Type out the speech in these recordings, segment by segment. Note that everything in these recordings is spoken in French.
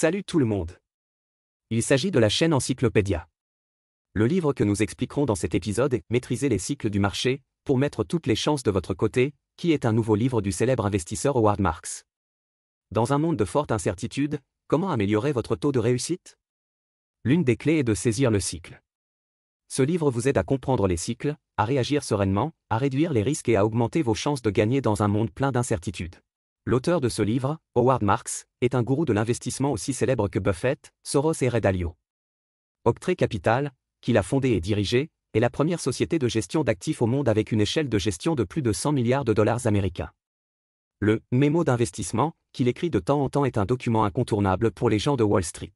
Salut tout le monde. Il s'agit de la chaîne Encyclopédia. Le livre que nous expliquerons dans cet épisode est Maîtriser les cycles du marché, pour mettre toutes les chances de votre côté, qui est un nouveau livre du célèbre investisseur Howard Marks. Dans un monde de forte incertitude, comment améliorer votre taux de réussite? L'une des clés est de saisir le cycle. Ce livre vous aide à comprendre les cycles, à réagir sereinement, à réduire les risques et à augmenter vos chances de gagner dans un monde plein d'incertitudes. L'auteur de ce livre, Howard Marks, est un gourou de l'investissement aussi célèbre que Buffett, Soros et Ray Dalio. Oaktree Capital, qu'il a fondé et dirigé, est la première société de gestion d'actifs au monde avec une échelle de gestion de plus de 100 milliards de dollars américains. Le « mémo d'investissement » qu'il écrit de temps en temps est un document incontournable pour les gens de Wall Street.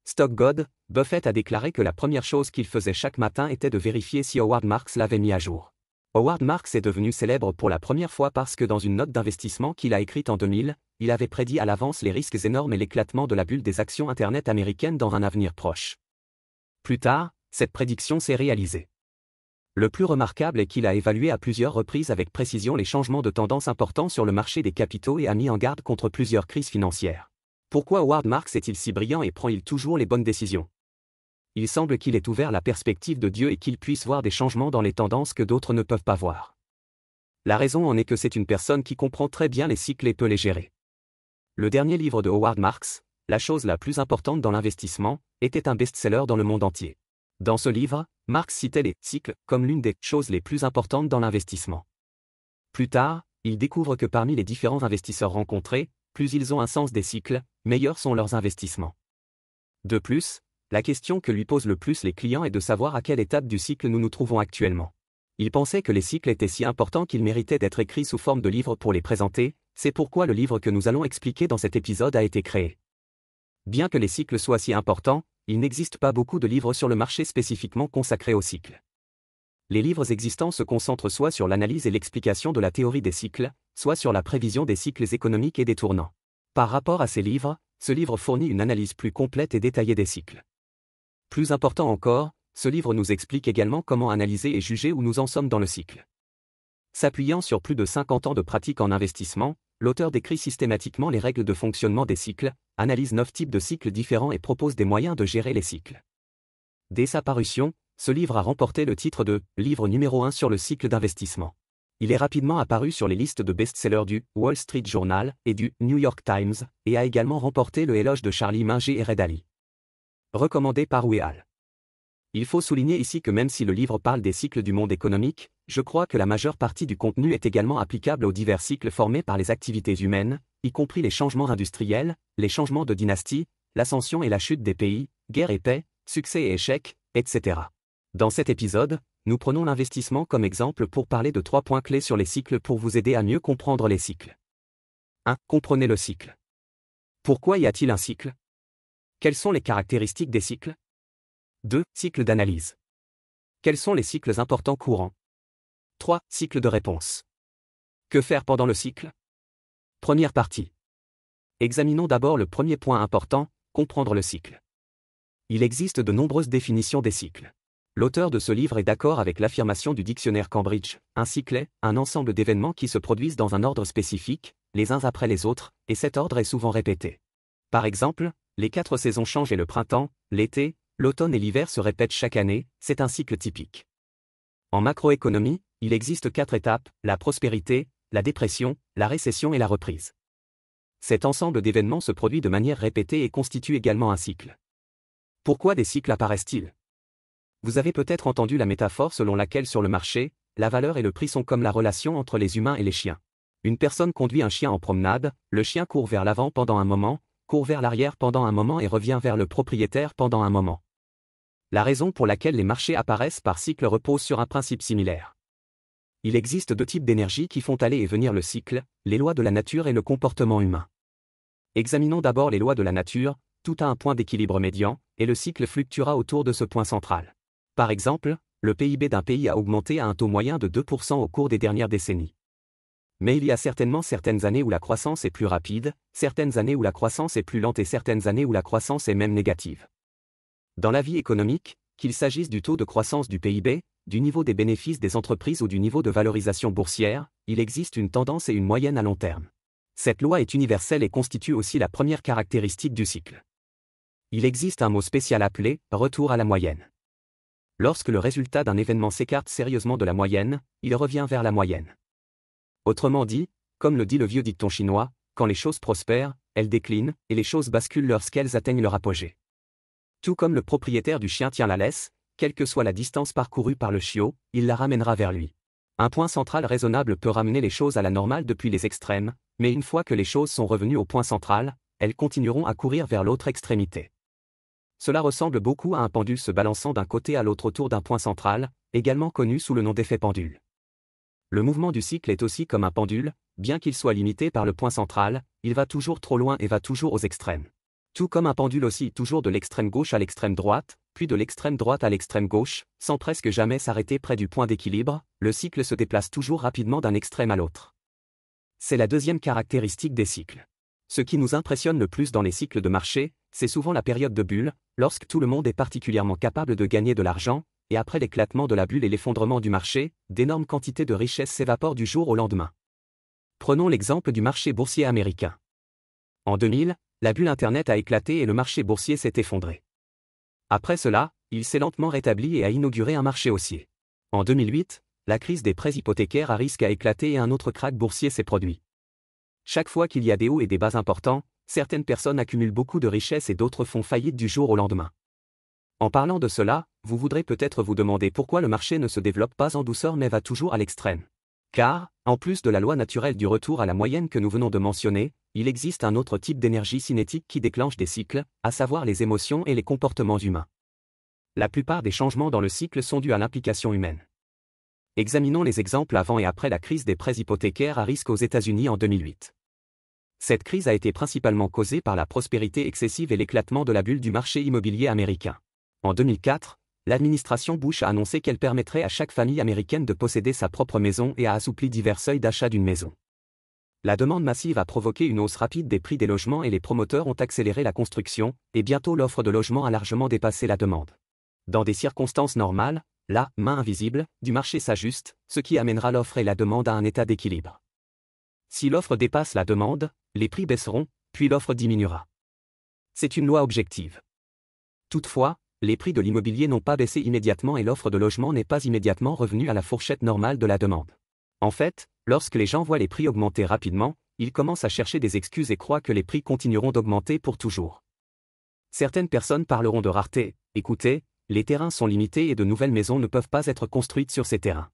Stock God, Buffett a déclaré que la première chose qu'il faisait chaque matin était de vérifier si Howard Marks l'avait mis à jour. Howard Marks est devenu célèbre pour la première fois parce que dans une note d'investissement qu'il a écrite en 2000, il avait prédit à l'avance les risques énormes et l'éclatement de la bulle des actions Internet américaines dans un avenir proche. Plus tard, cette prédiction s'est réalisée. Le plus remarquable est qu'il a évalué à plusieurs reprises avec précision les changements de tendance importants sur le marché des capitaux et a mis en garde contre plusieurs crises financières. Pourquoi Howard Marks est-il si brillant et prend-il toujours les bonnes décisions? Il semble qu'il ait ouvert la perspective de Dieu et qu'il puisse voir des changements dans les tendances que d'autres ne peuvent pas voir. La raison en est que c'est une personne qui comprend très bien les cycles et peut les gérer. Le dernier livre de Howard Marks, La chose la plus importante dans l'investissement, était un best-seller dans le monde entier. Dans ce livre, Marks citait les cycles comme l'une des choses les plus importantes dans l'investissement. Plus tard, il découvre que parmi les différents investisseurs rencontrés, plus ils ont un sens des cycles, meilleurs sont leurs investissements. De plus, la question que lui posent le plus les clients est de savoir à quelle étape du cycle nous nous trouvons actuellement. Il pensait que les cycles étaient si importants qu'ils méritaient d'être écrits sous forme de livres pour les présenter, c'est pourquoi le livre que nous allons expliquer dans cet épisode a été créé. Bien que les cycles soient si importants, il n'existe pas beaucoup de livres sur le marché spécifiquement consacrés aux cycles. Les livres existants se concentrent soit sur l'analyse et l'explication de la théorie des cycles, soit sur la prévision des cycles économiques et des tournants. Par rapport à ces livres, ce livre fournit une analyse plus complète et détaillée des cycles. Plus important encore, ce livre nous explique également comment analyser et juger où nous en sommes dans le cycle. S'appuyant sur plus de 50 ans de pratique en investissement, l'auteur décrit systématiquement les règles de fonctionnement des cycles, analyse 9 types de cycles différents et propose des moyens de gérer les cycles. Dès sa parution, ce livre a remporté le titre de « livre numéro 1 sur le cycle d'investissement ». Il est rapidement apparu sur les listes de best-sellers du Wall Street Journal et du New York Times, et a également remporté le éloge de Charlie Munger et Ray Dalio. Recommandé par Weal. Il faut souligner ici que même si le livre parle des cycles du monde économique, je crois que la majeure partie du contenu est également applicable aux divers cycles formés par les activités humaines, y compris les changements industriels, les changements de dynastie, l'ascension et la chute des pays, guerre et paix, succès et échecs, etc. Dans cet épisode, nous prenons l'investissement comme exemple pour parler de 3 points clés sur les cycles pour vous aider à mieux comprendre les cycles. 1. Comprenez le cycle. Pourquoi y a-t-il un cycle? Quelles sont les caractéristiques des cycles? 2. Cycle d'analyse. Quels sont les cycles importants courants? 3. Cycle de réponse. Que faire pendant le cycle? Première partie. Examinons d'abord le premier point important, comprendre le cycle. Il existe de nombreuses définitions des cycles. L'auteur de ce livre est d'accord avec l'affirmation du dictionnaire Cambridge, un cycle est un ensemble d'événements qui se produisent dans un ordre spécifique, les uns après les autres, et cet ordre est souvent répété. Par exemple, les 4 saisons changent et le printemps, l'été, l'automne et l'hiver se répètent chaque année, c'est un cycle typique. En macroéconomie, il existe 4 étapes, la prospérité, la dépression, la récession et la reprise. Cet ensemble d'événements se produit de manière répétée et constitue également un cycle. Pourquoi des cycles apparaissent-ils? Vous avez peut-être entendu la métaphore selon laquelle sur le marché, la valeur et le prix sont comme la relation entre les humains et les chiens. Une personne conduit un chien en promenade, le chien court vers l'avant pendant un moment, court vers l'arrière pendant un moment et revient vers le propriétaire pendant un moment. La raison pour laquelle les marchés apparaissent par cycle repose sur un principe similaire. Il existe 2 types d'énergie qui font aller et venir le cycle, les lois de la nature et le comportement humain. Examinons d'abord les lois de la nature, tout a un point d'équilibre médian, et le cycle fluctuera autour de ce point central. Par exemple, le PIB d'un pays a augmenté à un taux moyen de 2% au cours des dernières décennies. Mais il y a certainement certaines années où la croissance est plus rapide, certaines années où la croissance est plus lente et certaines années où la croissance est même négative. Dans la vie économique, qu'il s'agisse du taux de croissance du PIB, du niveau des bénéfices des entreprises ou du niveau de valorisation boursière, il existe une tendance et une moyenne à long terme. Cette loi est universelle et constitue aussi la première caractéristique du cycle. Il existe un mot spécial appelé « retour à la moyenne ». Lorsque le résultat d'un événement s'écarte sérieusement de la moyenne, il revient vers la moyenne. Autrement dit, comme le dit le vieux dicton chinois, quand les choses prospèrent, elles déclinent, et les choses basculent lorsqu'elles atteignent leur apogée. Tout comme le propriétaire du chien tient la laisse, quelle que soit la distance parcourue par le chiot, il la ramènera vers lui. Un point central raisonnable peut ramener les choses à la normale depuis les extrêmes, mais une fois que les choses sont revenues au point central, elles continueront à courir vers l'autre extrémité. Cela ressemble beaucoup à un pendule se balançant d'un côté à l'autre autour d'un point central, également connu sous le nom d'effet pendule. Le mouvement du cycle est aussi comme un pendule, bien qu'il soit limité par le point central, il va toujours trop loin et va toujours aux extrêmes. Tout comme un pendule oscille toujours de l'extrême gauche à l'extrême droite, puis de l'extrême droite à l'extrême gauche, sans presque jamais s'arrêter près du point d'équilibre, le cycle se déplace toujours rapidement d'un extrême à l'autre. C'est la deuxième caractéristique des cycles. Ce qui nous impressionne le plus dans les cycles de marché, c'est souvent la période de bulle, lorsque tout le monde est particulièrement capable de gagner de l'argent, et après l'éclatement de la bulle et l'effondrement du marché, d'énormes quantités de richesses s'évaporent du jour au lendemain. Prenons l'exemple du marché boursier américain. En 2000, la bulle Internet a éclaté et le marché boursier s'est effondré. Après cela, il s'est lentement rétabli et a inauguré un marché haussier. En 2008, la crise des prêts hypothécaires à risque a éclaté et un autre krach boursier s'est produit. Chaque fois qu'il y a des hauts et des bas importants, certaines personnes accumulent beaucoup de richesses et d'autres font faillite du jour au lendemain. En parlant de cela, vous voudrez peut-être vous demander pourquoi le marché ne se développe pas en douceur mais va toujours à l'extrême. Car, en plus de la loi naturelle du retour à la moyenne que nous venons de mentionner, il existe un autre type d'énergie cinétique qui déclenche des cycles, à savoir les émotions et les comportements humains. La plupart des changements dans le cycle sont dus à l'implication humaine. Examinons les exemples avant et après la crise des prêts hypothécaires à risque aux États-Unis en 2008. Cette crise a été principalement causée par la prospérité excessive et l'éclatement de la bulle du marché immobilier américain. En 2004, l'administration Bush a annoncé qu'elle permettrait à chaque famille américaine de posséder sa propre maison et a assoupli divers seuils d'achat d'une maison. La demande massive a provoqué une hausse rapide des prix des logements et les promoteurs ont accéléré la construction, et bientôt l'offre de logements a largement dépassé la demande. Dans des circonstances normales, la main invisible du marché s'ajuste, ce qui amènera l'offre et la demande à un état d'équilibre. Si l'offre dépasse la demande, les prix baisseront, puis l'offre diminuera. C'est une loi objective. Toutefois, les prix de l'immobilier n'ont pas baissé immédiatement et l'offre de logement n'est pas immédiatement revenue à la fourchette normale de la demande. En fait, lorsque les gens voient les prix augmenter rapidement, ils commencent à chercher des excuses et croient que les prix continueront d'augmenter pour toujours. Certaines personnes parleront de rareté. Écoutez, les terrains sont limités et de nouvelles maisons ne peuvent pas être construites sur ces terrains.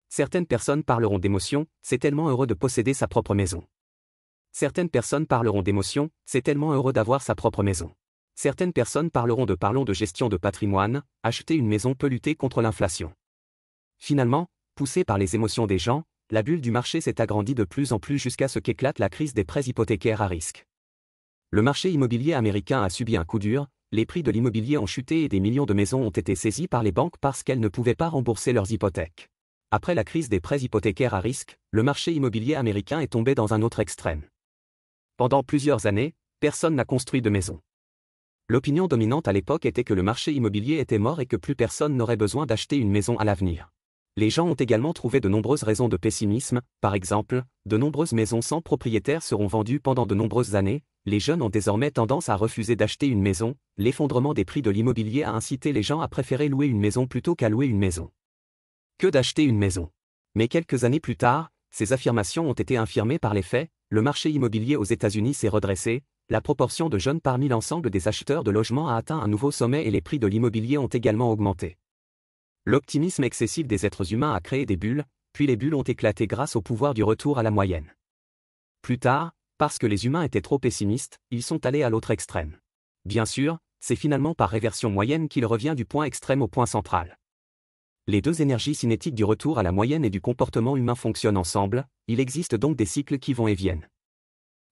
Certaines personnes parleront d'émotion, c'est tellement heureux de posséder sa propre maison. Certaines personnes parleront d'émotion, c'est tellement heureux d'avoir sa propre maison. Certaines personnes parleront de gestion de patrimoine, acheter une maison peut lutter contre l'inflation. Finalement, poussée par les émotions des gens, la bulle du marché s'est agrandie de plus en plus jusqu'à ce qu'éclate la crise des prêts hypothécaires à risque. Le marché immobilier américain a subi un coup dur, les prix de l'immobilier ont chuté et des millions de maisons ont été saisies par les banques parce qu'elles ne pouvaient pas rembourser leurs hypothèques. Après la crise des prêts hypothécaires à risque, le marché immobilier américain est tombé dans un autre extrême. Pendant plusieurs années, personne n'a construit de maison. L'opinion dominante à l'époque était que le marché immobilier était mort et que plus personne n'aurait besoin d'acheter une maison à l'avenir. Les gens ont également trouvé de nombreuses raisons de pessimisme, par exemple, de nombreuses maisons sans propriétaire seront vendues pendant de nombreuses années, les jeunes ont désormais tendance à refuser d'acheter une maison, l'effondrement des prix de l'immobilier a incité les gens à préférer louer une maison plutôt qu'à louer une maison. Que d'acheter une maison. Mais quelques années plus tard, ces affirmations ont été infirmées par les faits, le marché immobilier aux États-Unis s'est redressé, la proportion de jeunes parmi l'ensemble des acheteurs de logements a atteint un nouveau sommet et les prix de l'immobilier ont également augmenté. L'optimisme excessif des êtres humains a créé des bulles, puis les bulles ont éclaté grâce au pouvoir du retour à la moyenne. Plus tard, parce que les humains étaient trop pessimistes, ils sont allés à l'autre extrême. Bien sûr, c'est finalement par réversion moyenne qu'il revient du point extrême au point central. Les deux énergies cinétiques du retour à la moyenne et du comportement humain fonctionnent ensemble, il existe donc des cycles qui vont et viennent.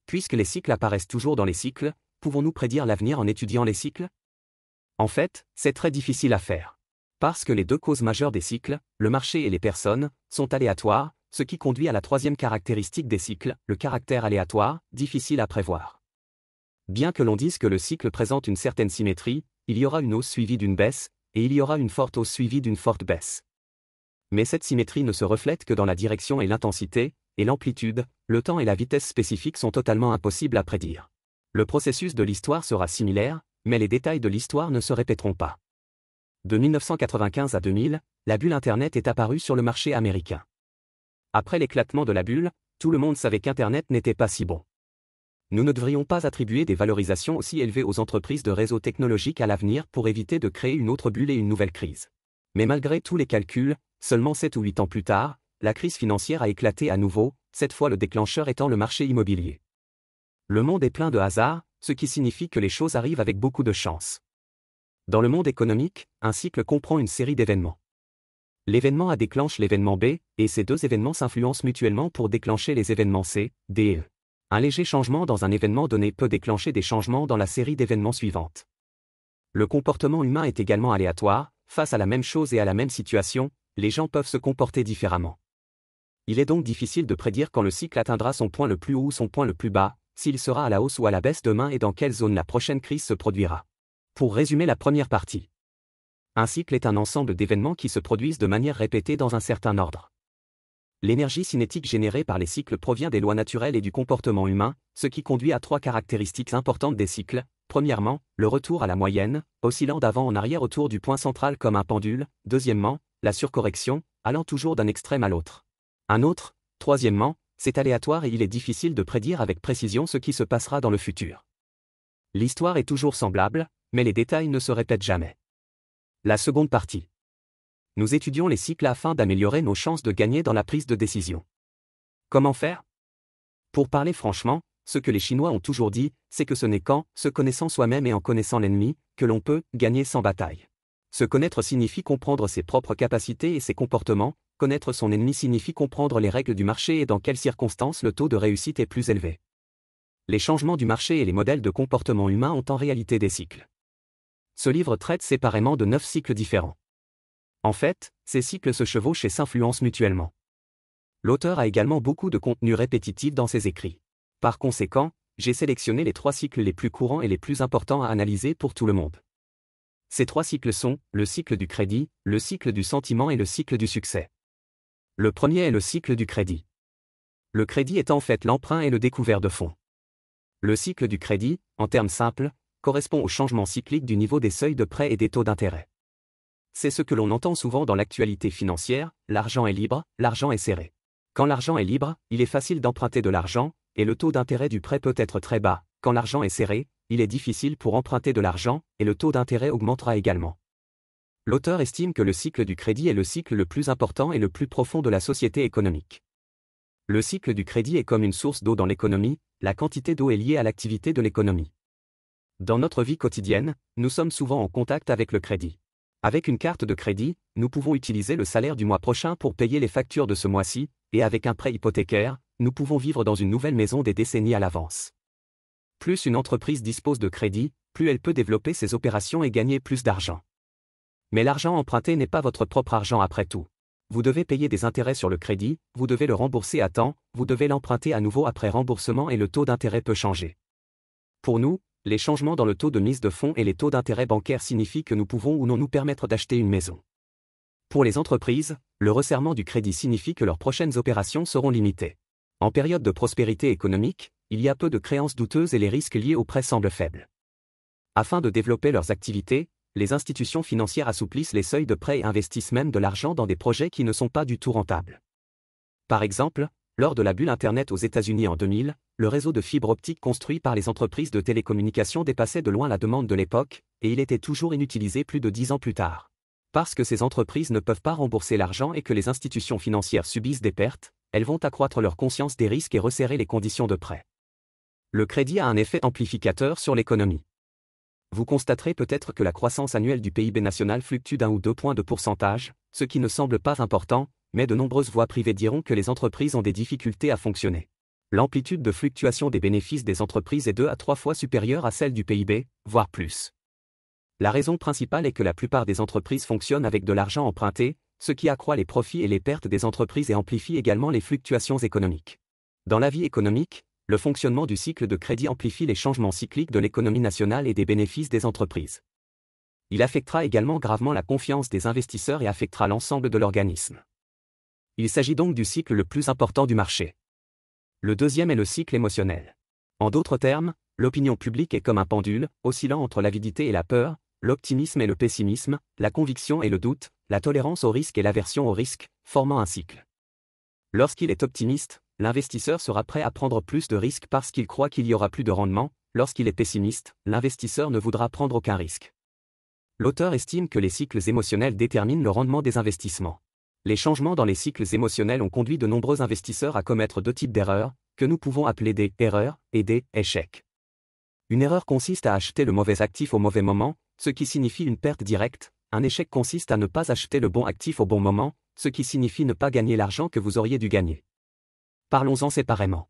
Puisque les cycles apparaissent toujours dans les cycles, pouvons-nous prédire l'avenir en étudiant les cycles? En fait, c'est très difficile à faire. Parce que les deux causes majeures des cycles, le marché et les personnes, sont aléatoires, ce qui conduit à la troisième caractéristique des cycles, le caractère aléatoire, difficile à prévoir. Bien que l'on dise que le cycle présente une certaine symétrie, il y aura une hausse suivie d'une baisse, et il y aura une forte hausse suivie d'une forte baisse. Mais cette symétrie ne se reflète que dans la direction et l'intensité, et l'amplitude, le temps et la vitesse spécifiques sont totalement impossibles à prédire. Le processus de l'histoire sera similaire, mais les détails de l'histoire ne se répéteront pas. De 1995 à 2000, la bulle Internet est apparue sur le marché américain. Après l'éclatement de la bulle, tout le monde savait qu'Internet n'était pas si bon. Nous ne devrions pas attribuer des valorisations aussi élevées aux entreprises de réseaux technologiques à l'avenir pour éviter de créer une autre bulle et une nouvelle crise. Mais malgré tous les calculs, seulement 7 ou 8 ans plus tard, la crise financière a éclaté à nouveau, cette fois le déclencheur étant le marché immobilier. Le monde est plein de hasard, ce qui signifie que les choses arrivent avec beaucoup de chance. Dans le monde économique, un cycle comprend une série d'événements. L'événement A déclenche l'événement B, et ces deux événements s'influencent mutuellement pour déclencher les événements C, D et E. Un léger changement dans un événement donné peut déclencher des changements dans la série d'événements suivantes. Le comportement humain est également aléatoire, face à la même chose et à la même situation, les gens peuvent se comporter différemment. Il est donc difficile de prédire quand le cycle atteindra son point le plus haut ou son point le plus bas, s'il sera à la hausse ou à la baisse demain et dans quelle zone la prochaine crise se produira. Pour résumer la première partie. Un cycle est un ensemble d'événements qui se produisent de manière répétée dans un certain ordre. L'énergie cinétique générée par les cycles provient des lois naturelles et du comportement humain, ce qui conduit à 3 caractéristiques importantes des cycles. Premièrement, le retour à la moyenne, oscillant d'avant en arrière autour du point central comme un pendule. Deuxièmement, la surcorrection, allant toujours d'un extrême à l'autre. Troisièmement, c'est aléatoire et il est difficile de prédire avec précision ce qui se passera dans le futur. L'histoire est toujours semblable, mais les détails ne se répètent jamais. La seconde partie. Nous étudions les cycles afin d'améliorer nos chances de gagner dans la prise de décision. Comment faire? Pour parler franchement, ce que les Chinois ont toujours dit, c'est que ce n'est qu'en se connaissant soi-même et en connaissant l'ennemi, que l'on peut gagner sans bataille. Se connaître signifie comprendre ses propres capacités et ses comportements, connaître son ennemi signifie comprendre les règles du marché et dans quelles circonstances le taux de réussite est plus élevé. Les changements du marché et les modèles de comportement humain ont en réalité des cycles. Ce livre traite séparément de 9 cycles différents. En fait, ces cycles se chevauchent et s'influencent mutuellement. L'auteur a également beaucoup de contenu répétitif dans ses écrits. Par conséquent, j'ai sélectionné les 3 cycles les plus courants et les plus importants à analyser pour tout le monde. Ces 3 cycles sont le cycle du crédit, le cycle du sentiment et le cycle du succès. Le premier est le cycle du crédit. Le crédit est en fait l'emprunt et le découvert de fonds. Le cycle du crédit, en termes simples, correspond au changement cyclique du niveau des seuils de prêt et des taux d'intérêt. C'est ce que l'on entend souvent dans l'actualité financière, l'argent est libre, l'argent est serré. Quand l'argent est libre, il est facile d'emprunter de l'argent, et le taux d'intérêt du prêt peut être très bas. Quand l'argent est serré, il est difficile pour emprunter de l'argent, et le taux d'intérêt augmentera également. L'auteur estime que le cycle du crédit est le cycle le plus important et le plus profond de la société économique. Le cycle du crédit est comme une source d'eau dans l'économie, la quantité d'eau est liée à l'activité de l'économie. Dans notre vie quotidienne, nous sommes souvent en contact avec le crédit. Avec une carte de crédit, nous pouvons utiliser le salaire du mois prochain pour payer les factures de ce mois-ci, et avec un prêt hypothécaire, nous pouvons vivre dans une nouvelle maison des décennies à l'avance. Plus une entreprise dispose de crédit, plus elle peut développer ses opérations et gagner plus d'argent. Mais l'argent emprunté n'est pas votre propre argent après tout. Vous devez payer des intérêts sur le crédit, vous devez le rembourser à temps, vous devez l'emprunter à nouveau après remboursement et le taux d'intérêt peut changer. Pour nous, les changements dans le taux de mise de fonds et les taux d'intérêt bancaires signifient que nous pouvons ou non nous permettre d'acheter une maison. Pour les entreprises, le resserrement du crédit signifie que leurs prochaines opérations seront limitées. En période de prospérité économique, il y a peu de créances douteuses et les risques liés aux prêts semblent faibles. Afin de développer leurs activités, les institutions financières assouplissent les seuils de prêt et investissent même de l'argent dans des projets qui ne sont pas du tout rentables. Par exemple, lors de la bulle Internet aux États-Unis en 2000, le réseau de fibre optique construit par les entreprises de télécommunications dépassait de loin la demande de l'époque, et il était toujours inutilisé plus de 10 ans plus tard. Parce que ces entreprises ne peuvent pas rembourser l'argent et que les institutions financières subissent des pertes, elles vont accroître leur conscience des risques et resserrer les conditions de prêt. Le crédit a un effet amplificateur sur l'économie. Vous constaterez peut-être que la croissance annuelle du PIB national fluctue d'1 ou 2 points de pourcentage, ce qui ne semble pas important, mais de nombreuses voix privées diront que les entreprises ont des difficultés à fonctionner. L'amplitude de fluctuation des bénéfices des entreprises est 2 à 3 fois supérieure à celle du PIB, voire plus. La raison principale est que la plupart des entreprises fonctionnent avec de l'argent emprunté, ce qui accroît les profits et les pertes des entreprises et amplifie également les fluctuations économiques. Dans la vie économique, le fonctionnement du cycle de crédit amplifie les changements cycliques de l'économie nationale et des bénéfices des entreprises. Il affectera également gravement la confiance des investisseurs et affectera l'ensemble de l'organisme. Il s'agit donc du cycle le plus important du marché. Le deuxième est le cycle émotionnel. En d'autres termes, l'opinion publique est comme un pendule, oscillant entre l'avidité et la peur, l'optimisme et le pessimisme, la conviction et le doute, la tolérance au risque et l'aversion au risque, formant un cycle. Lorsqu'il est optimiste, l'investisseur sera prêt à prendre plus de risques parce qu'il croit qu'il y aura plus de rendement. Lorsqu'il est pessimiste, l'investisseur ne voudra prendre aucun risque. L'auteur estime que les cycles émotionnels déterminent le rendement des investissements. Les changements dans les cycles émotionnels ont conduit de nombreux investisseurs à commettre deux types d'erreurs, que nous pouvons appeler des erreurs et des échecs. Une erreur consiste à acheter le mauvais actif au mauvais moment, ce qui signifie une perte directe. Un échec consiste à ne pas acheter le bon actif au bon moment, ce qui signifie ne pas gagner l'argent que vous auriez dû gagner. Parlons-en séparément.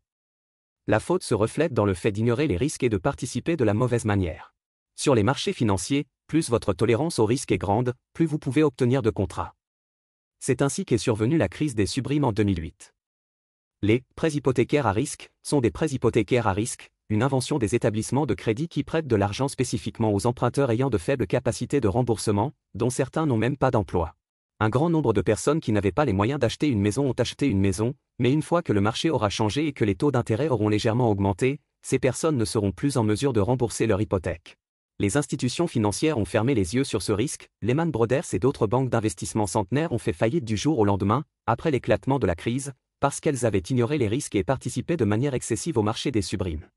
La faute se reflète dans le fait d'ignorer les risques et de participer de la mauvaise manière. Sur les marchés financiers, plus votre tolérance au risque est grande, plus vous pouvez obtenir de contrats. C'est ainsi qu'est survenue la crise des subprimes en 2008. Les prêts hypothécaires à risque sont des prêts hypothécaires à risque, une invention des établissements de crédit qui prêtent de l'argent spécifiquement aux emprunteurs ayant de faibles capacités de remboursement, dont certains n'ont même pas d'emploi. Un grand nombre de personnes qui n'avaient pas les moyens d'acheter une maison ont acheté une maison, mais une fois que le marché aura changé et que les taux d'intérêt auront légèrement augmenté, ces personnes ne seront plus en mesure de rembourser leur hypothèque. Les institutions financières ont fermé les yeux sur ce risque, Lehman Brothers et d'autres banques d'investissement centenaires ont fait faillite du jour au lendemain, après l'éclatement de la crise, parce qu'elles avaient ignoré les risques et participé de manière excessive au marché des subprimes.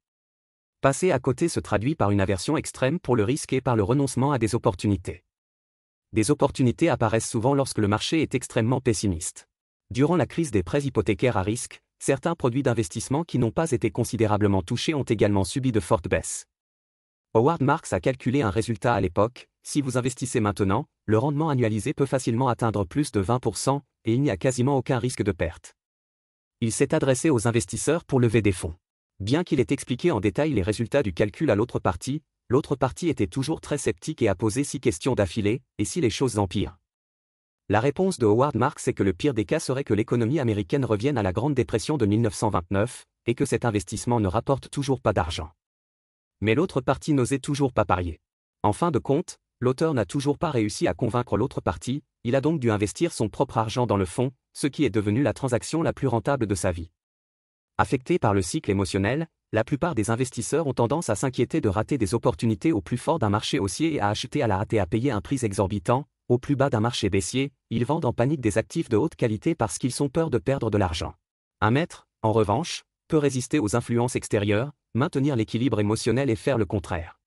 Passer à côté se traduit par une aversion extrême pour le risque et par le renoncement à des opportunités. Des opportunités apparaissent souvent lorsque le marché est extrêmement pessimiste. Durant la crise des prêts hypothécaires à risque, certains produits d'investissement qui n'ont pas été considérablement touchés ont également subi de fortes baisses. Howard Marks a calculé un résultat à l'époque: si vous investissez maintenant, le rendement annualisé peut facilement atteindre plus de 20%, et il n'y a quasiment aucun risque de perte. Il s'est adressé aux investisseurs pour lever des fonds. Bien qu'il ait expliqué en détail les résultats du calcul à l'autre partie était toujours très sceptique et a posé 6 questions d'affilée: et si les choses empirent? La réponse de Howard Marks est que le pire des cas serait que l'économie américaine revienne à la Grande Dépression de 1929, et que cet investissement ne rapporte toujours pas d'argent. Mais l'autre partie n'osait toujours pas parier. En fin de compte, l'auteur n'a toujours pas réussi à convaincre l'autre partie, il a donc dû investir son propre argent dans le fonds, ce qui est devenu la transaction la plus rentable de sa vie. Affectés par le cycle émotionnel, la plupart des investisseurs ont tendance à s'inquiéter de rater des opportunités au plus fort d'un marché haussier et à acheter à la hâte et à payer un prix exorbitant. Au plus bas d'un marché baissier, ils vendent en panique des actifs de haute qualité parce qu'ils ont peur de perdre de l'argent. Un maître, en revanche, peut résister aux influences extérieures, maintenir l'équilibre émotionnel et faire le contraire.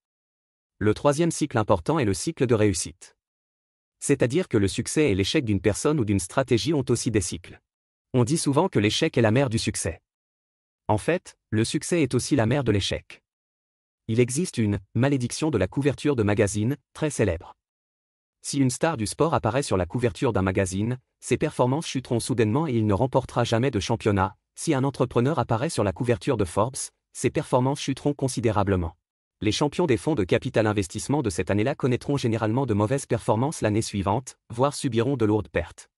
Le troisième cycle important est le cycle de réussite. C'est-à-dire que le succès et l'échec d'une personne ou d'une stratégie ont aussi des cycles. On dit souvent que l'échec est la mère du succès. En fait, le succès est aussi la mère de l'échec. Il existe une malédiction de la couverture de magazine, très célèbre. Si une star du sport apparaît sur la couverture d'un magazine, ses performances chuteront soudainement et il ne remportera jamais de championnat. Si un entrepreneur apparaît sur la couverture de Forbes, ses performances chuteront considérablement. Les champions des fonds de capital investissement de cette année-là connaîtront généralement de mauvaises performances l'année suivante, voire subiront de lourdes pertes.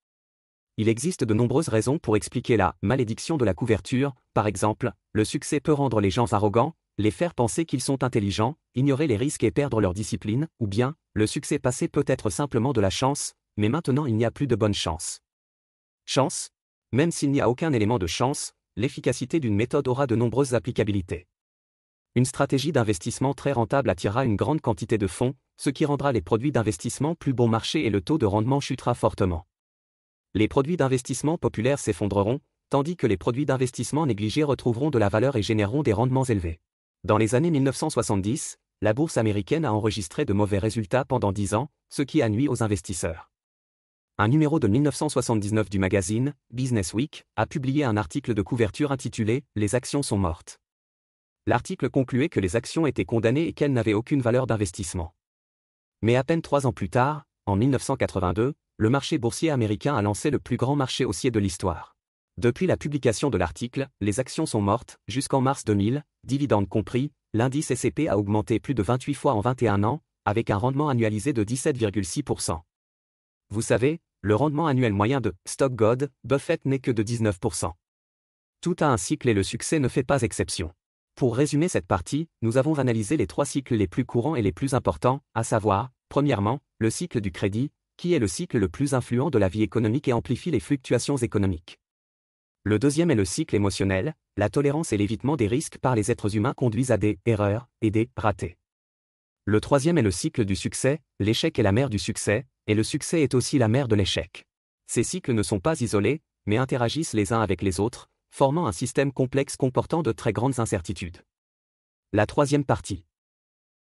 Il existe de nombreuses raisons pour expliquer la malédiction de la couverture. Par exemple, le succès peut rendre les gens arrogants, les faire penser qu'ils sont intelligents, ignorer les risques et perdre leur discipline, ou bien, le succès passé peut être simplement de la chance, mais maintenant il n'y a plus de bonne chance. Chance? Même s'il n'y a aucun élément de chance, l'efficacité d'une méthode aura de nombreuses applicabilités. Une stratégie d'investissement très rentable attirera une grande quantité de fonds, ce qui rendra les produits d'investissement plus bon marché et le taux de rendement chutera fortement. Les produits d'investissement populaires s'effondreront, tandis que les produits d'investissement négligés retrouveront de la valeur et généreront des rendements élevés. Dans les années 1970, la bourse américaine a enregistré de mauvais résultats pendant 10 ans, ce qui a nui aux investisseurs. Un numéro de 1979 du magazine Business Week a publié un article de couverture intitulé « Les actions sont mortes ». L'article concluait que les actions étaient condamnées et qu'elles n'avaient aucune valeur d'investissement. Mais à peine 3 ans plus tard, en 1982, le marché boursier américain a lancé le plus grand marché haussier de l'histoire. Depuis la publication de l'article, les actions sont mortes, jusqu'en mars 2000, dividendes compris, l'indice S&P a augmenté plus de 28 fois en 21 ans, avec un rendement annualisé de 17,6%. Vous savez, le rendement annuel moyen de Stock God Buffett n'est que de 19%. Tout a un cycle et le succès ne fait pas exception. Pour résumer cette partie, nous avons analysé les 3 cycles les plus courants et les plus importants, à savoir, premièrement, le cycle du crédit, qui est le cycle le plus influent de la vie économique et amplifie les fluctuations économiques. Le deuxième est le cycle émotionnel, La tolérance et l'évitement des risques par les êtres humains conduisent à des erreurs et des ratés. Le troisième est le cycle du succès, l'échec est la mère du succès, et le succès est aussi la mère de l'échec. Ces cycles ne sont pas isolés, mais interagissent les uns avec les autres, formant un système complexe comportant de très grandes incertitudes. La troisième partie.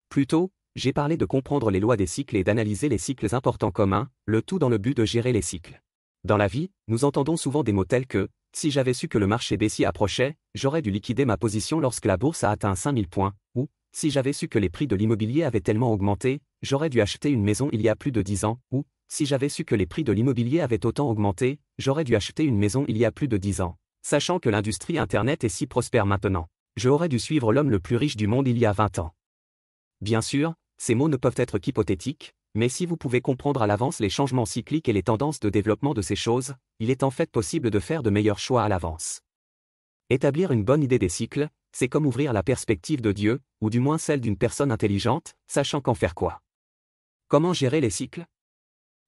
Plus tôt, j'ai parlé de comprendre les lois des cycles et d'analyser les cycles importants communs, le tout dans le but de gérer les cycles. Dans la vie, nous entendons souvent des mots tels que « si j'avais su que le marché baissier approchait, j'aurais dû liquider ma position lorsque la bourse a atteint 5000 points » ou « si j'avais su que les prix de l'immobilier avaient tellement augmenté, j'aurais dû acheter une maison il y a plus de 10 ans » ou « si j'avais su que les prix de l'immobilier avaient autant augmenté, j'aurais dû acheter une maison il y a plus de 10 ans ». Sachant que l'industrie Internet est si prospère maintenant, j'aurais dû suivre l'homme le plus riche du monde il y a 20 ans. Bien sûr, ces mots ne peuvent être qu'hypothétiques, mais si vous pouvez comprendre à l'avance les changements cycliques et les tendances de développement de ces choses, il est en fait possible de faire de meilleurs choix à l'avance. Établir une bonne idée des cycles, c'est comme ouvrir la perspective de Dieu, ou du moins celle d'une personne intelligente, sachant qu'en faire quoi. Comment gérer les cycles?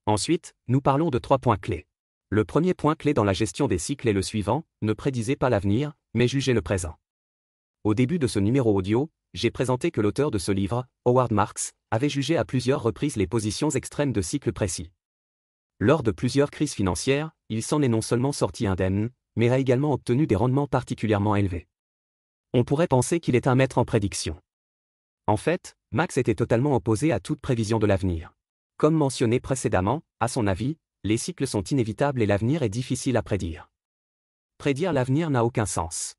Ensuite, nous parlons de 3 points clés. Le premier point clé dans la gestion des cycles est le suivant, ne prédisez pas l'avenir, mais jugez le présent. Au début de ce numéro audio, j'ai présenté que l'auteur de ce livre, Howard Marks, avait jugé à plusieurs reprises les positions extrêmes de cycles précis. Lors de plusieurs crises financières, il s'en est non seulement sorti indemne, mais a également obtenu des rendements particulièrement élevés. On pourrait penser qu'il est un maître en prédiction. En fait, Marks était totalement opposé à toute prévision de l'avenir. Comme mentionné précédemment, à son avis, les cycles sont inévitables et l'avenir est difficile à prédire. Prédire l'avenir n'a aucun sens.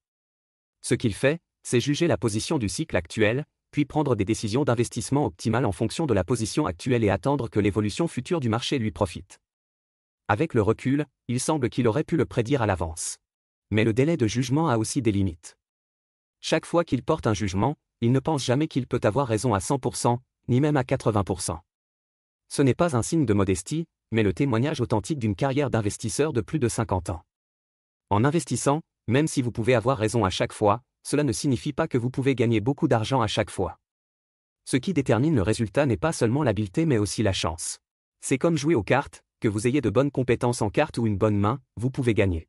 Ce qu'il fait, c'est juger la position du cycle actuel, puis prendre des décisions d'investissement optimales en fonction de la position actuelle et attendre que l'évolution future du marché lui profite. Avec le recul, il semble qu'il aurait pu le prédire à l'avance. Mais le délai de jugement a aussi des limites. Chaque fois qu'il porte un jugement, il ne pense jamais qu'il peut avoir raison à 100%, ni même à 80%. Ce n'est pas un signe de modestie, mais le témoignage authentique d'une carrière d'investisseur de plus de 50 ans. En investissant, même si vous pouvez avoir raison à chaque fois, cela ne signifie pas que vous pouvez gagner beaucoup d'argent à chaque fois. Ce qui détermine le résultat n'est pas seulement l'habileté mais aussi la chance. C'est comme jouer aux cartes, que vous ayez de bonnes compétences en cartes ou une bonne main, vous pouvez gagner.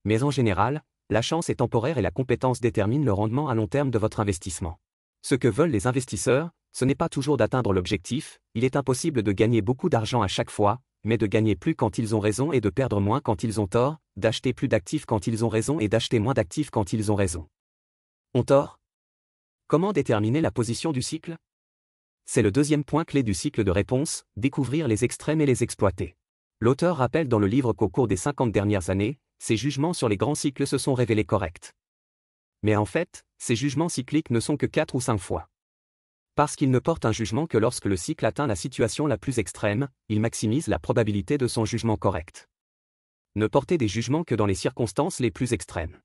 Mais en général, la chance est temporaire et la compétence détermine le rendement à long terme de votre investissement. Ce que veulent les investisseurs, ce n'est pas toujours d'atteindre l'objectif, il est impossible de gagner beaucoup d'argent à chaque fois, mais de gagner plus quand ils ont raison et de perdre moins quand ils ont tort, d'acheter plus d'actifs quand ils ont raison et d'acheter moins d'actifs quand ils ont raison. Ont tort? Comment déterminer la position du cycle? C'est le deuxième point clé du cycle de réponse, découvrir les extrêmes et les exploiter. L'auteur rappelle dans le livre qu'au cours des 50 dernières années, ses jugements sur les grands cycles se sont révélés corrects. Mais en fait, ces jugements cycliques ne sont que 4 ou 5 fois. Parce qu'il ne porte un jugement que lorsque le cycle atteint la situation la plus extrême, il maximise la probabilité de son jugement correct. Ne portez des jugements que dans les circonstances les plus extrêmes.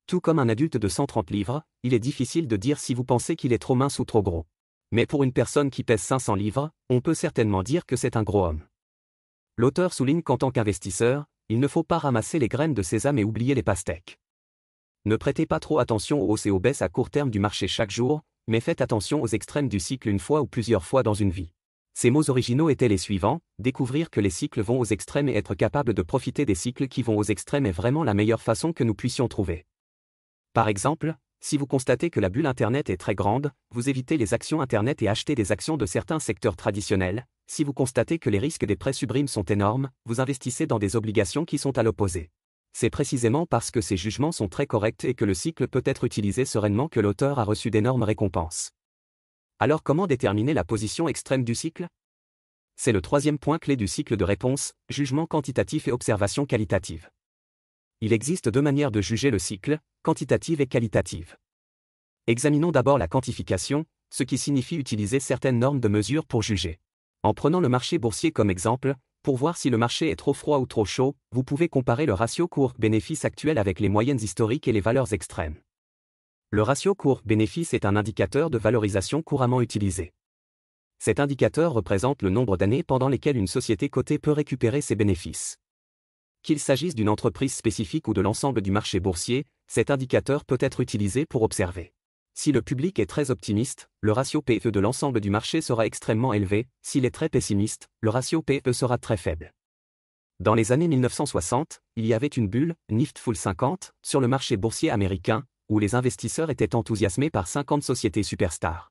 Tout comme un adulte de 130 livres, il est difficile de dire si vous pensez qu'il est trop mince ou trop gros. Mais pour une personne qui pèse 500 livres, on peut certainement dire que c'est un gros homme. L'auteur souligne qu'en tant qu'investisseur, il ne faut pas ramasser les graines de sésame et oublier les pastèques. Ne prêtez pas trop attention aux hausses et aux baisses à court terme du marché chaque jour, mais faites attention aux extrêmes du cycle une fois ou plusieurs fois dans une vie. Ces mots originaux étaient les suivants, découvrir que les cycles vont aux extrêmes et être capable de profiter des cycles qui vont aux extrêmes est vraiment la meilleure façon que nous puissions trouver. Par exemple, si vous constatez que la bulle Internet est très grande, vous évitez les actions Internet et achetez des actions de certains secteurs traditionnels. Si vous constatez que les risques des prêts subrimes sont énormes, vous investissez dans des obligations qui sont à l'opposé. C'est précisément parce que ces jugements sont très corrects et que le cycle peut être utilisé sereinement que l'auteur a reçu d'énormes récompenses. Alors comment déterminer la position extrême du cycle? C'est le troisième point clé du cycle de réponse, jugement quantitatif et observation qualitative. Il existe 2 manières de juger le cycle, quantitative et qualitative. Examinons d'abord la quantification, ce qui signifie utiliser certaines normes de mesure pour juger. En prenant le marché boursier comme exemple, pour voir si le marché est trop froid ou trop chaud, vous pouvez comparer le ratio cours-bénéfice actuel avec les moyennes historiques et les valeurs extrêmes. Le ratio cours-bénéfice est un indicateur de valorisation couramment utilisé. Cet indicateur représente le nombre d'années pendant lesquelles une société cotée peut récupérer ses bénéfices. Qu'il s'agisse d'une entreprise spécifique ou de l'ensemble du marché boursier, cet indicateur peut être utilisé pour observer. Si le public est très optimiste, le ratio PE de l'ensemble du marché sera extrêmement élevé, s'il est très pessimiste, le ratio PE sera très faible. Dans les années 1960, il y avait une bulle, Nifty 50, sur le marché boursier américain, où les investisseurs étaient enthousiasmés par 50 sociétés superstars.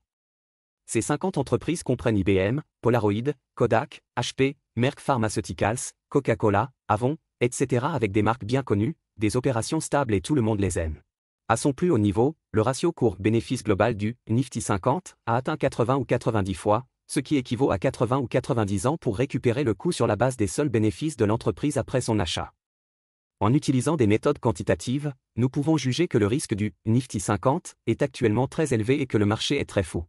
Ces 50 entreprises comprennent IBM, Polaroid, Kodak, HP, Merck Pharmaceuticals, Coca-Cola, Avon, etc. avec des marques bien connues, des opérations stables et tout le monde les aime. À son plus haut niveau, le ratio cours-bénéfice global du Nifty 50 a atteint 80 ou 90 fois, ce qui équivaut à 80 ou 90 ans pour récupérer le coût sur la base des seuls bénéfices de l'entreprise après son achat. En utilisant des méthodes quantitatives, nous pouvons juger que le risque du Nifty 50 est actuellement très élevé et que le marché est très faux.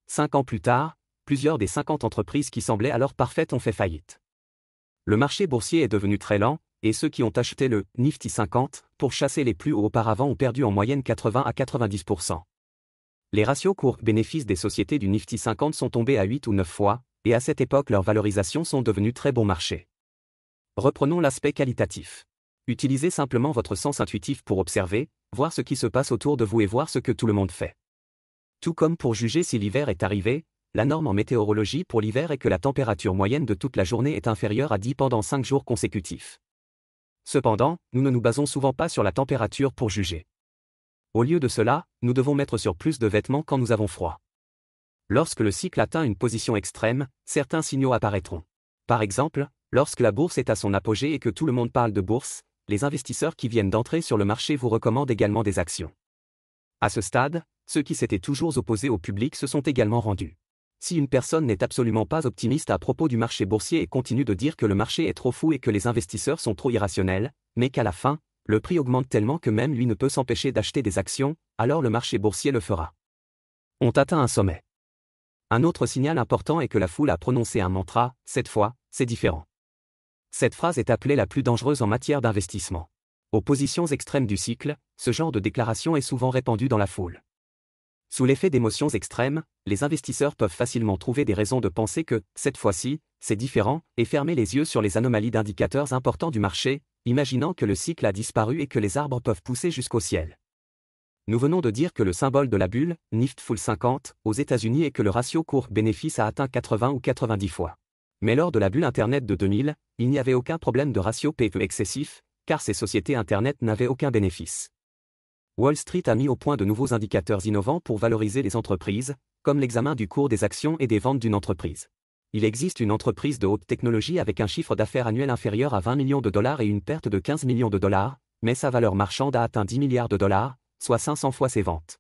5 ans plus tard, plusieurs des 50 entreprises qui semblaient alors parfaites ont fait faillite. Le marché boursier est devenu très lent, et ceux qui ont acheté le Nifty 50 pour chasser les plus hauts auparavant ont perdu en moyenne 80 à 90%. Les ratios cours-bénéfices des sociétés du Nifty 50 sont tombés à 8 ou 9 fois, et à cette époque leurs valorisations sont devenues très bon marché. Reprenons l'aspect qualitatif. Utilisez simplement votre sens intuitif pour observer, voir ce qui se passe autour de vous et voir ce que tout le monde fait. Tout comme pour juger si l'hiver est arrivé, la norme en météorologie pour l'hiver est que la température moyenne de toute la journée est inférieure à 10 pendant 5 jours consécutifs. Cependant, nous ne nous basons souvent pas sur la température pour juger. Au lieu de cela, nous devons mettre sur plus de vêtements quand nous avons froid. Lorsque le cycle atteint une position extrême, certains signaux apparaîtront. Par exemple, lorsque la bourse est à son apogée et que tout le monde parle de bourse, les investisseurs qui viennent d'entrer sur le marché vous recommandent également des actions. À ce stade, ceux qui s'étaient toujours opposés au public se sont également rendus. Si une personne n'est absolument pas optimiste à propos du marché boursier et continue de dire que le marché est trop fou et que les investisseurs sont trop irrationnels, mais qu'à la fin, le prix augmente tellement que même lui ne peut s'empêcher d'acheter des actions, alors le marché boursier le fera. On atteint un sommet. Un autre signal important est que la foule a prononcé un mantra, cette fois, c'est différent. Cette phrase est appelée la plus dangereuse en matière d'investissement. Aux positions extrêmes du cycle, ce genre de déclaration est souvent répandu dans la foule. Sous l'effet d'émotions extrêmes, les investisseurs peuvent facilement trouver des raisons de penser que, cette fois-ci, c'est différent, et fermer les yeux sur les anomalies d'indicateurs importants du marché, imaginant que le cycle a disparu et que les arbres peuvent pousser jusqu'au ciel. Nous venons de dire que le symbole de la bulle, Nifty 50, aux États-Unis est que le ratio cours-bénéfice a atteint 80 ou 90 fois. Mais lors de la bulle Internet de 2000, il n'y avait aucun problème de ratio PE excessif, car ces sociétés Internet n'avaient aucun bénéfice. Wall Street a mis au point de nouveaux indicateurs innovants pour valoriser les entreprises, comme l'examen du cours des actions et des ventes d'une entreprise. Il existe une entreprise de haute technologie avec un chiffre d'affaires annuel inférieur à 20 millions de dollars et une perte de 15 millions de dollars, mais sa valeur marchande a atteint 10 milliards de dollars, soit 500 fois ses ventes.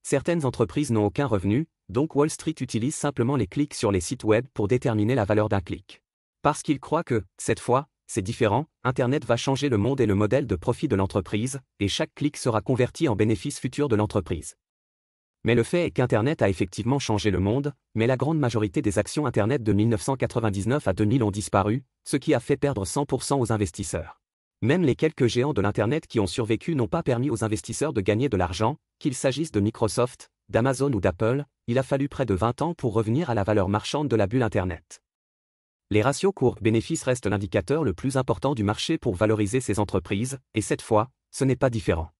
Certaines entreprises n'ont aucun revenu, donc Wall Street utilise simplement les clics sur les sites web pour déterminer la valeur d'un clic. Parce qu'il croit que, cette fois, c'est différent, Internet va changer le monde et le modèle de profit de l'entreprise, et chaque clic sera converti en bénéfice futur de l'entreprise. Mais le fait est qu'Internet a effectivement changé le monde, mais la grande majorité des actions Internet de 1999 à 2000 ont disparu, ce qui a fait perdre 100% aux investisseurs. Même les quelques géants de l'Internet qui ont survécu n'ont pas permis aux investisseurs de gagner de l'argent, qu'il s'agisse de Microsoft, d'Amazon ou d'Apple, il a fallu près de 20 ans pour revenir à la valeur marchande de la bulle Internet. Les ratios cours-bénéfices restent l'indicateur le plus important du marché pour valoriser ces entreprises, et cette fois, ce n'est pas différent.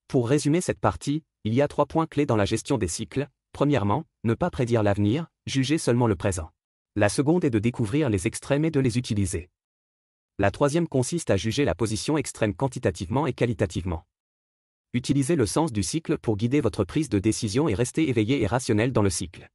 Pour résumer cette partie, il y a 3 points clés dans la gestion des cycles. Premièrement, ne pas prédire l'avenir, juger seulement le présent. La seconde est de découvrir les extrêmes et de les utiliser. La troisième consiste à juger la position extrême quantitativement et qualitativement. Utilisez le sens du cycle pour guider votre prise de décision et restez éveillé et rationnel dans le cycle.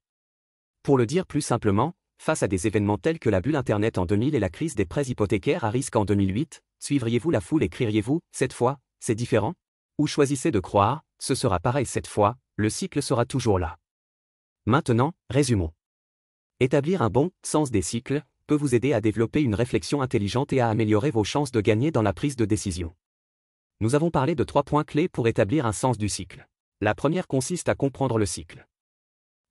Pour le dire plus simplement, face à des événements tels que la bulle Internet en 2000 et la crise des prêts hypothécaires à risque en 2008, suivriez-vous la foule et crieriez-vous, cette fois, c'est différent? Ou choisissez de croire, ce sera pareil cette fois, le cycle sera toujours là. Maintenant, résumons. Établir un bon sens des cycles peut vous aider à développer une réflexion intelligente et à améliorer vos chances de gagner dans la prise de décision. Nous avons parlé de 3 points clés pour établir un sens du cycle. La première consiste à comprendre le cycle.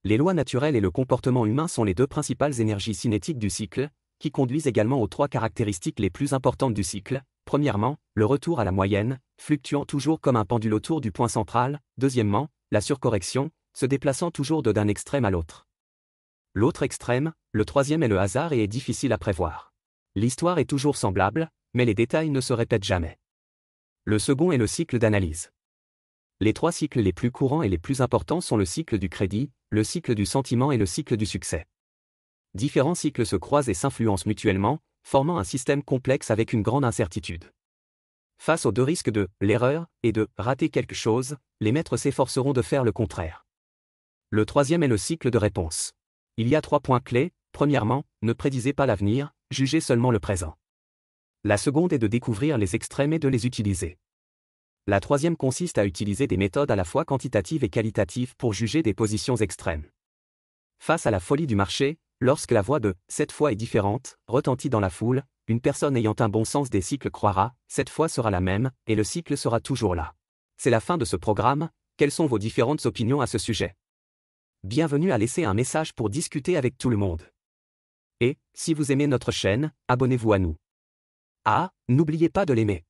Les lois naturelles et le comportement humain sont les 2 principales énergies cinétiques du cycle, qui conduisent également aux 3 caractéristiques les plus importantes du cycle. Premièrement, le retour à la moyenne, fluctuant toujours comme un pendule autour du point central. Deuxièmement, la surcorrection, se déplaçant toujours d'un extrême à l'autre. L'autre extrême, le troisième est le hasard et est difficile à prévoir. L'histoire est toujours semblable, mais les détails ne se répètent jamais. Le second est le cycle d'analyse. Les 3 cycles les plus courants et les plus importants sont le cycle du crédit, le cycle du sentiment et le cycle du succès. Différents cycles se croisent et s'influencent mutuellement, formant un système complexe avec une grande incertitude. Face aux deux risques de l'erreur et de rater quelque chose, les maîtres s'efforceront de faire le contraire. Le troisième est le cycle de réponse. Il y a 3 points clés. Premièrement, ne prédisez pas l'avenir, jugez seulement le présent. La seconde est de découvrir les extrêmes et de les utiliser. La troisième consiste à utiliser des méthodes à la fois quantitatives et qualitatives pour juger des positions extrêmes. Face à la folie du marché, lorsque la voix de « cette fois est différente » retentit dans la foule, une personne ayant un bon sens des cycles croira « cette fois sera la même » et le cycle sera toujours là. C'est la fin de ce programme. Quelles sont vos différentes opinions à ce sujet? Bienvenue à laisser un message pour discuter avec tout le monde. Et, si vous aimez notre chaîne, abonnez-vous à nous. Ah, n'oubliez pas de l'aimer.